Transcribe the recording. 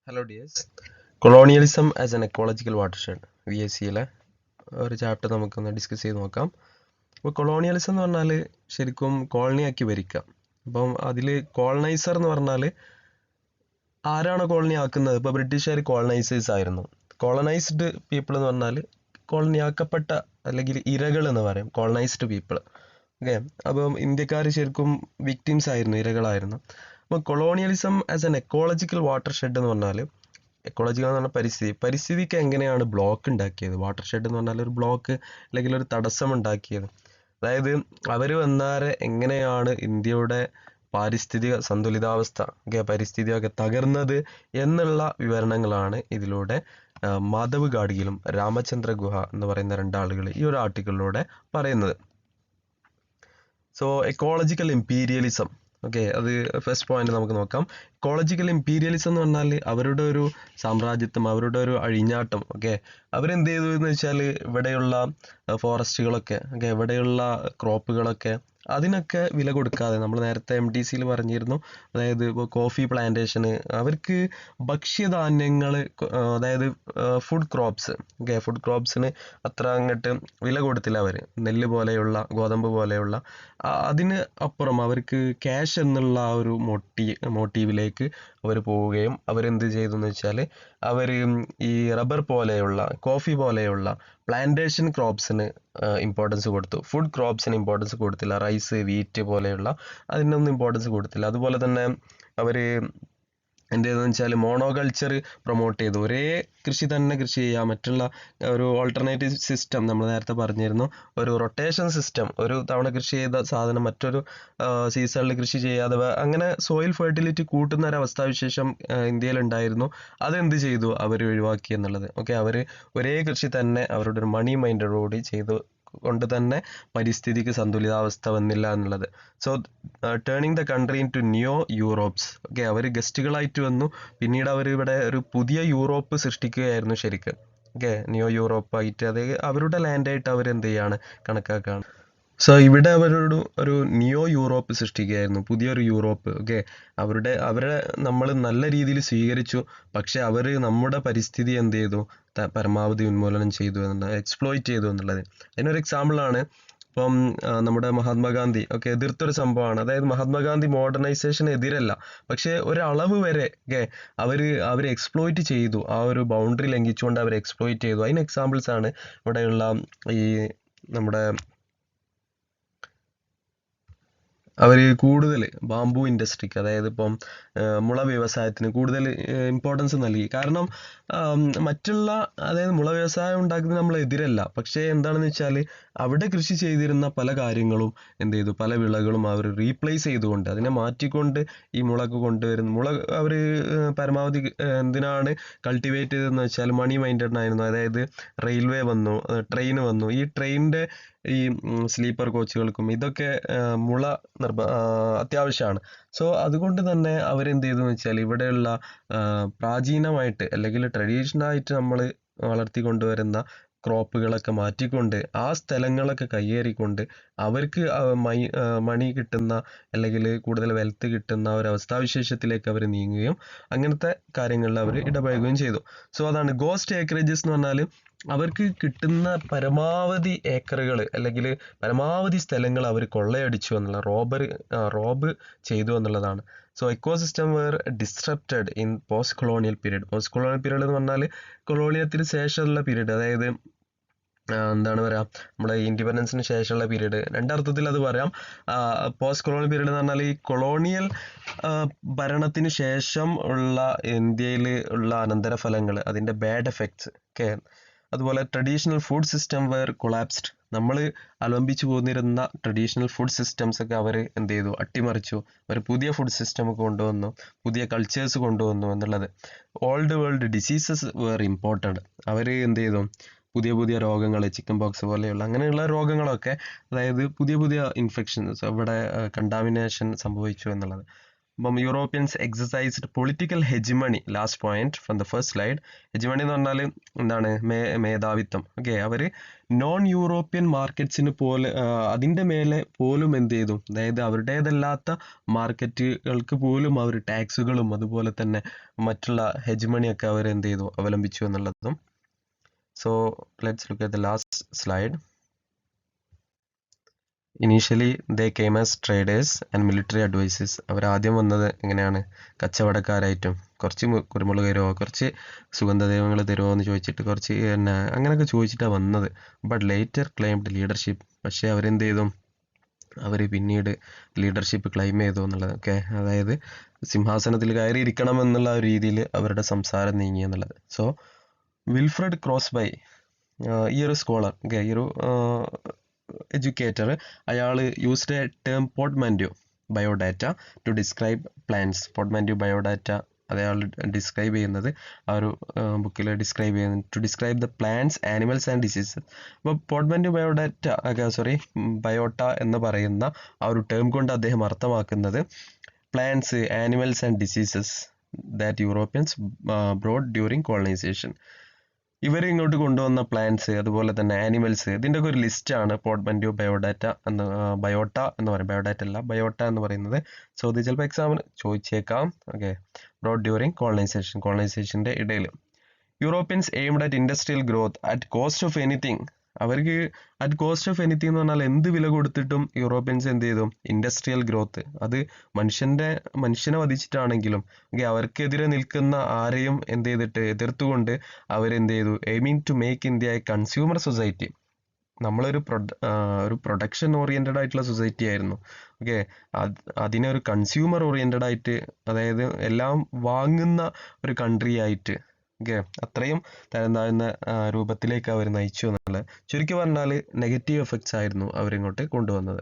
Hello dears. Colonialism as an ecological watershed VSCയിലെ ഒരു chapter നമുക്കൊന്ന് ഡിസ്കസ് ചെയ്ത് നോക്കാം. അപ്പോൾ കൊളോണിയലിസം എന്ന് പറഞ്ഞാൽ ശരിക്കും കോളനിയാക്കി ഭരിക്കുക. അപ്പം അതിൽ കോളനൈസർ എന്ന് പറഞ്ഞാൽ ആരാണ് കോളനി ആക്കുന്നത്? ഇപ്പോൾ ബ്രിട്ടീഷുകാർ കോളനൈസേഴ്സ് ആയിരുന്നു. കോളനൈസ്ഡ് പീപ്പിൾ എന്ന് പറഞ്ഞാൽ കോളനിയാക്കപ്പെട്ട അല്ലെങ്കിൽ ഇരകൾ എന്ന് പറയും, കോളനൈസ്ഡ് പീപ്പിൾ. ഓക്കെ, അപ്പം ഇന്ത്യക്കാർ ശരിക്കും വിക്ടിംസ് ആയിരുന്നു, ഇരകളായിരുന്നു. അപ്പോൾ colonialism as an ecological water shed എന്ന് പറഞ്ഞാൽ, എക്കോളജിക്കൽ എന്ന് പറഞ്ഞാൽ പരിസ്ഥിതിക്ക് എങ്ങനെയാണ് ബ്ലോക്ക് ഉണ്ടാക്കിയത്, വാട്ടർ ഷെഡ് എന്ന് പറഞ്ഞാൽ ഒരു ബ്ലോക്ക് അല്ലെങ്കിൽ ഒരു തടസ്സം ഉണ്ടാക്കിയത്. അതായത് അവർ വന്നാരെ എങ്ങനെയാണ് ഇന്ത്യയുടെ പാരിസ്ഥിതിക സന്തുലിതാവസ്ഥ, പരിസ്ഥിതിയൊക്കെ തകർന്നത് എന്നുള്ള വിവരണങ്ങളാണ് ഇതിലൂടെ മാധവ് ഗാഡ്ഗിലും രാമചന്ദ്ര ഗുഹ എന്ന് പറയുന്ന രണ്ടാളുകൾ ഈ ഒരു ആർട്ടിക്കിളിലൂടെ പറയുന്നത്. സോ എക്കോളജിക്കൽ ഇമ്പീരിയലിസം, ഓക്കെ, അത് ഫസ്റ്റ് പോയിന്റ് നമുക്ക് നോക്കാം. ഇക്കോളജിക്കൽ ഇമ്പീരിയലിസം എന്ന് പറഞ്ഞാൽ അവരുടെ ഒരു സാമ്രാജ്യത്വം, അവരുടെ ഒരു അഴിഞ്ഞാട്ടം. ഓക്കെ, അവരെന്ത് ചെയ്തു എന്ന് വെച്ചാൽ ഇവിടെയുള്ള ഫോറസ്റ്റുകളൊക്കെ, ഓക്കെ, ഇവിടെയുള്ള ക്രോപ്പുകളൊക്കെ അതിനൊക്കെ വില കൊടുക്കാതെ, നമ്മൾ നേരത്തെ MDCയിൽ പറഞ്ഞിരുന്നു, അതായത് ഇപ്പോൾ കോഫി പ്ലാന്റേഷന്, അവർക്ക് ഭക്ഷ്യധാന്യങ്ങൾ, അതായത് ഫുഡ് ക്രോപ്സ്, ഓക്കെ, ഫുഡ് ക്രോപ്സിന് അത്ര അങ്ങോട്ട് വില കൊടുത്തില്ല അവർ. നെല്ല് പോലെയുള്ള, ഗോതമ്പ് പോലെയുള്ള അതിന് അപ്പുറം അവർക്ക് ക്യാഷ് എന്നുള്ള ആ ഒരു മോട്ടീവിലേക്ക് അവർ പോവുകയും അവരെന്ത് ചെയ്തു എന്ന് വെച്ചാൽ അവർ ഈ റബ്ബർ പോലെയുള്ള, കോഫി പോലെയുള്ള പ്ലാന്റേഷൻ ക്രോപ്സിന് ഇമ്പോർട്ടൻസ് കൊടുത്തു. ഫുഡ് ക്രോപ്സിന് ഇമ്പോർട്ടൻസ് കൊടുത്തില്ല. റൈസ്, വീറ്റ് പോലെയുള്ള അതിനൊന്നും ഇമ്പോർട്ടൻസ് കൊടുത്തില്ല. അതുപോലെ തന്നെ അവർ എന്ത് ചെയ്തെന്ന് വെച്ചാൽ മോണോകൾച്ചർ പ്രൊമോട്ട് ചെയ്തു. ഒരേ കൃഷി തന്നെ കൃഷി ചെയ്യുക, മറ്റുള്ള ഒരു ഓൾട്ടർനേറ്റീവ് സിസ്റ്റം നമ്മൾ നേരത്തെ പറഞ്ഞിരുന്നു, ഒരു റൊട്ടേഷൻ സിസ്റ്റം, ഒരു തവണ കൃഷി ചെയ്ത സാധനം മറ്റൊരു സീസണിൽ കൃഷി ചെയ്യാതെ അങ്ങനെ സോയിൽ ഫെർട്ടിലിറ്റി കൂട്ടുന്ന ഒരു അവസ്ഥാവിശേഷം ഇന്ത്യയിൽ ഉണ്ടായിരുന്നു. അതെന്ത് ചെയ്തു? അവർ ഒഴിവാക്കി എന്നുള്ളത്. ഓക്കെ, അവർ ഒരേ കൃഷി തന്നെ അവരുടെ ഒരു മണി മൈൻഡോടുകൂടി ചെയ്തു കൊണ്ട് തന്നെ പരിസ്ഥിതിക്ക് സന്തുലിതാവസ്ഥ വന്നില്ല എന്നുള്ളത്. So turning the country into new Europes. Okay, അവർ ഗസ്റ്റുകളായിട്ട് വന്നു, പിന്നീട് അവർ ഇവിടെ ഒരു പുതിയ യൂറോപ്പ് സൃഷ്ടിക്കുകയായിരുന്നു ശരിക്കും. ഓക്കെ, ന്യൂ യൂറോപ്പ് ആയിട്ട്, അത് അവരുടെ ലാൻഡായിട്ട് അവർ എന്ത് ചെയ്യാണ്, കണക്കാക്കുകയാണ്. സോ ഇവിടെ അവരോട് ഒരു നിയോ യൂറോപ്പ് സൃഷ്ടിക്കുകയായിരുന്നു, പുതിയൊരു യൂറോപ്പ്. ഓക്കെ, അവരെ നമ്മൾ നല്ല രീതിയിൽ സ്വീകരിച്ചു, പക്ഷെ അവർ നമ്മുടെ പരിസ്ഥിതി എന്ത് ചെയ്തു, പരമാവധി ഉന്മൂലനം ചെയ്തു എന്നുള്ളത്, എക്സ്പ്ലോയിറ്റ് ചെയ്തു എന്നുള്ളത്. അതിനൊരു എക്സാമ്പിളാണ് ഇപ്പം നമ്മുടെ മഹാത്മാഗാന്ധി. ഓക്കെ, എതിർത്തൊരു സംഭവമാണ്. അതായത് മഹാത്മാഗാന്ധി മോഡേണൈസേഷന് എതിരല്ല, പക്ഷെ ഒരളവ് വരെ ഓക്കെ അവർ എക്സ്പ്ലോയിറ്റ് ചെയ്തു, ആ ഒരു ബൗണ്ടറി ലംഘിച്ചുകൊണ്ട് അവർ എക്സ്പ്ലോയിറ്റ് ചെയ്തു. അതിന് എക്സാമ്പിൾസ് ആണ് ഇവിടെയുള്ള ഈ നമ്മുടെ അവർ കൂടുതൽ ബാംബു ഇൻഡസ്ട്രിക്ക്, അതായത് ഇപ്പം മുള വ്യവസായത്തിന് കൂടുതൽ ഇമ്പോർട്ടൻസ് നൽകി. കാരണം മറ്റുള്ള, അതായത് മുള വ്യവസായം ഉണ്ടാക്കുന്നത് നമ്മൾ എതിരല്ല, പക്ഷേ എന്താണെന്ന് വെച്ചാൽ അവിടെ കൃഷി ചെയ്തിരുന്ന പല കാര്യങ്ങളും എന്ത് ചെയ്തു, പല വിളകളും അവർ റീപ്ലേസ് ചെയ്തുകൊണ്ട്, അതിനെ മാറ്റിക്കൊണ്ട് ഈ മുളക്ക് കൊണ്ടുവരുന്നു. അവർ പരമാവധി എന്തിനാണ് കൾട്ടിവേറ്റ് ചെയ്തതെന്ന് വെച്ചാൽ മണി മൈൻഡഡ് ആയിരുന്നു. അതായത് റെയിൽവേ വന്നു, ട്രെയിൻ വന്നു, ഈ ട്രെയിനിൻ്റെ ഈ സ്ലീപ്പർ കോച്ചുകൾക്കും ഇതൊക്കെ മുള അത്യാവശ്യമാണ്. സോ അതുകൊണ്ട് തന്നെ അവരെന്ത് ചെയ്തു എന്ന് വെച്ചാൽ ഇവിടെയുള്ള പ്രാചീനമായിട്ട് അല്ലെങ്കിൽ ട്രഡീഷണൽ ആയിട്ട് നമ്മൾ വളർത്തിക്കൊണ്ടുവരുന്ന ക്രോപ്പുകളൊക്കെ മാറ്റിക്കൊണ്ട് ആ സ്ഥലങ്ങളൊക്കെ കയ്യേറിക്കൊണ്ട് അവർക്ക് മണി കിട്ടുന്ന അല്ലെങ്കിൽ കൂടുതൽ വെൽത്ത് കിട്ടുന്ന ഒരു അവസ്ഥാവിശേഷത്തിലേക്ക് അവർ നീങ്ങുകയും അങ്ങനത്തെ കാര്യങ്ങളിൽ അവർ ഇടപഴകുകയും ചെയ്തു. സോ അതാണ് ഗോസ്റ്റ് ഏക്കറേജസ് എന്ന് പറഞ്ഞാൽ അവർക്ക് കിട്ടുന്ന പരമാവധി ഏക്കറുകൾ അല്ലെങ്കിൽ പരമാവധി സ്ഥലങ്ങൾ അവർ കൊള്ളയടിച്ചു എന്നുള്ള, റോബ് ചെയ്തു എന്നുള്ളതാണ്. So ecosystem were disrupted in post colonial period. Post colonial period എന്ന് പറഞ്ഞാൽ കൊളോണിയത്തിന് ശേഷമുള്ള പീരീഡ്, അതായത് എന്താണ് പറയാ, നമ്മുടെ ഇൻഡിപെൻഡൻസിന് ശേഷമുള്ള പീരീഡ്. രണ്ടർത്ഥത്തിൽ അത് പറയാം. പോസ്റ്റ് കൊളോണിയൽ പീരീഡ് എന്ന് പറഞ്ഞാൽ ഈ കൊളോണിയൽ ഭരണത്തിന് ശേഷം ഉള്ള ഇന്ത്യയിൽ ഉള്ള അനന്തരഫലങ്ങൾ, അതിൻ്റെ ബാഡ് എഫക്ട്സ്. ഓക്കെ, അതുപോലെ traditional food system wear collapsed. നമ്മൾ അവലംബിച്ചു പോന്നിരുന്ന ട്രഡീഷണൽ ഫുഡ് സിസ്റ്റംസ് ഒക്കെ അവർ എന്ത് ചെയ്തു, അട്ടിമറിച്ചു. അവർ പുതിയ ഫുഡ് സിസ്റ്റം ഒക്കെ കൊണ്ടുവന്നു, പുതിയ കൾച്ചേഴ്സ് കൊണ്ടുവന്നു എന്നുള്ളത്. Old world diseases were important. അവർ എന്ത് ചെയ്തു, പുതിയ പുതിയ രോഗങ്ങൾ, ചിക്കൻ പോക്സ് പോലെയുള്ള അങ്ങനെയുള്ള രോഗങ്ങളൊക്കെ, അതായത് പുതിയ പുതിയ ഇൻഫെക്ഷൻസ്, ഇവിടെ കണ്ടാമിനേഷൻ സംഭവിച്ചു എന്നുള്ളത്. അപ്പം Europeans exercised political hegemony, last point from the first slide. Hegemony എന്ന് പറഞ്ഞാൽ എന്താണ്? മേധാവിത്വം. ഓക്കെ, അവര് നോൺ യൂറോപ്യൻ മാർക്കറ്റ്സിന് പോലെ അതിന്റെ മേലെ പോലും എന്ത് ചെയ്തു, അതായത് അവരുടേതല്ലാത്ത മാർക്കറ്റുകൾക്ക് പോലും അവർ ടാക്സുകളും അതുപോലെ തന്നെ മറ്റുള്ള ഹെജിമണിയൊക്കെ അവർ എന്ത് ചെയ്തു, അവലംബിച്ചു എന്നുള്ളതും. So let's look at the last slide. Initially they came as traders and military advisers. അവർ ആദ്യം വന്നത് എങ്ങനെയാണ്? കച്ചവടക്കാരായിട്ടും കുറച്ച് കുരുമുളക് തരുമോ, കുറച്ച് സുഗന്ധദ്രവ്യങ്ങൾ തരുമോ എന്ന് ചോദിച്ചിട്ട് കുറച്ച് പിന്നെ അങ്ങനെയൊക്കെ ചോദിച്ചിട്ടാണ് വന്നത്. But later claimed leadership. പക്ഷേ അവരെന്ത് ചെയ്തു? അവർ പിന്നീട് ലീഡർഷിപ്പ് ക്ലെയിം ചെയ്തു എന്നുള്ളത്. ഓക്കെ, അതായത് സിംഹാസനത്തിൽ കയറി ഇരിക്കണം എന്നുള്ള ഒരു രീതിയിൽ അവരുടെ സംസാരം നീങ്ങി എന്നുള്ളത്. സോ വിൽഫ്രഡ് ക്രോസ്ബൈ, ഈ ഒരു സ്കോളർ, ഓക്കെ, ഈ ഒരു എഡ്യൂക്കേറ്റർ, അയാൾ used a term portmanteau biodata to describe plants. Portmanteau biodata അയാൾ ഡിസ്ക്രൈബ് ചെയ്യുന്നത് ആ ഒരു ബുക്കിൽ ഡിസ്ക്രൈബ് ചെയ്യുന്നത് to describe the plants, animals and diseases. അപ്പോൾ പോർട്ട്മാൻറ്റോ ബയോഡാറ്റ ബയോട്ട എന്ന് പറയുന്ന ആ ഒരു ടേം കൊണ്ട് അദ്ദേഹം അർത്ഥമാക്കുന്നത് plants, animals and diseases that Europeans brought during colonisation. ഇവർ ഇങ്ങോട്ട് കൊണ്ടുവന്ന പ്ലാന്റ്സ് അതുപോലെ തന്നെ ആനിമൽസ്, ഇതിൻ്റെ ഒക്കെ ഒരു ലിസ്റ്റാണ് പോർട്ട്മാൻറ്റോ ബയോഡാറ്റ എന്ന് ബയോട്ട എന്ന് പറയും. ബയോഡാറ്റ അല്ല, ബയോട്ട എന്ന് പറയുന്നത്. സോ ഇത് ചിലപ്പോൾ എക്സാമിന് ചോദിച്ചേക്കാം. ഓക്കെ, ബ്രോഡ് ഡ്യൂറിങ് കോളനൈസേഷൻ്റെ ഇടയിൽ Europeans aimed at industrial growth at cost of anything. അവർക്ക് അറ്റ് കോസ്റ്റ് ഓഫ് എനിത്തിങ് എന്ന് പറഞ്ഞാൽ എന്ത് വില കൊടുത്തിട്ടും യൂറോപ്യൻസ് എന്ത് ചെയ്തു? ഇൻഡസ്ട്രിയൽ ഗ്രോത്ത്, അത് മനുഷ്യനെ വധിച്ചിട്ടാണെങ്കിലും അവർക്കെതിരെ നിൽക്കുന്ന ആരെയും എന്ത് ചെയ്തിട്ട് എതിർത്തുകൊണ്ട് അവരെന്ത് ചെയ്തു? Aiming to make India a consumer society. നമ്മളൊരു പ്രൊഡക്ഷൻ ഓറിയന്റഡ് ആയിട്ടുള്ള സൊസൈറ്റി ആയിരുന്നു. ഓക്കെ, അതിനെ ഒരു കൺസ്യൂമർ ഓറിയന്റഡ് ആയിട്ട്, അതായത് എല്ലാം വാങ്ങുന്ന ഒരു കൺട്രി ആയിട്ട്, ഓക്കെ, അത്രയും തരം താഴ്ന്ന രൂപത്തിലേക്ക് അവർ നയിച്ചു എന്നുള്ളത്. ചുരുക്കി പറഞ്ഞാൽ നെഗറ്റീവ് എഫക്ട്സ് ആയിരുന്നു അവരിങ്ങോട്ട് കൊണ്ടുവന്നത്.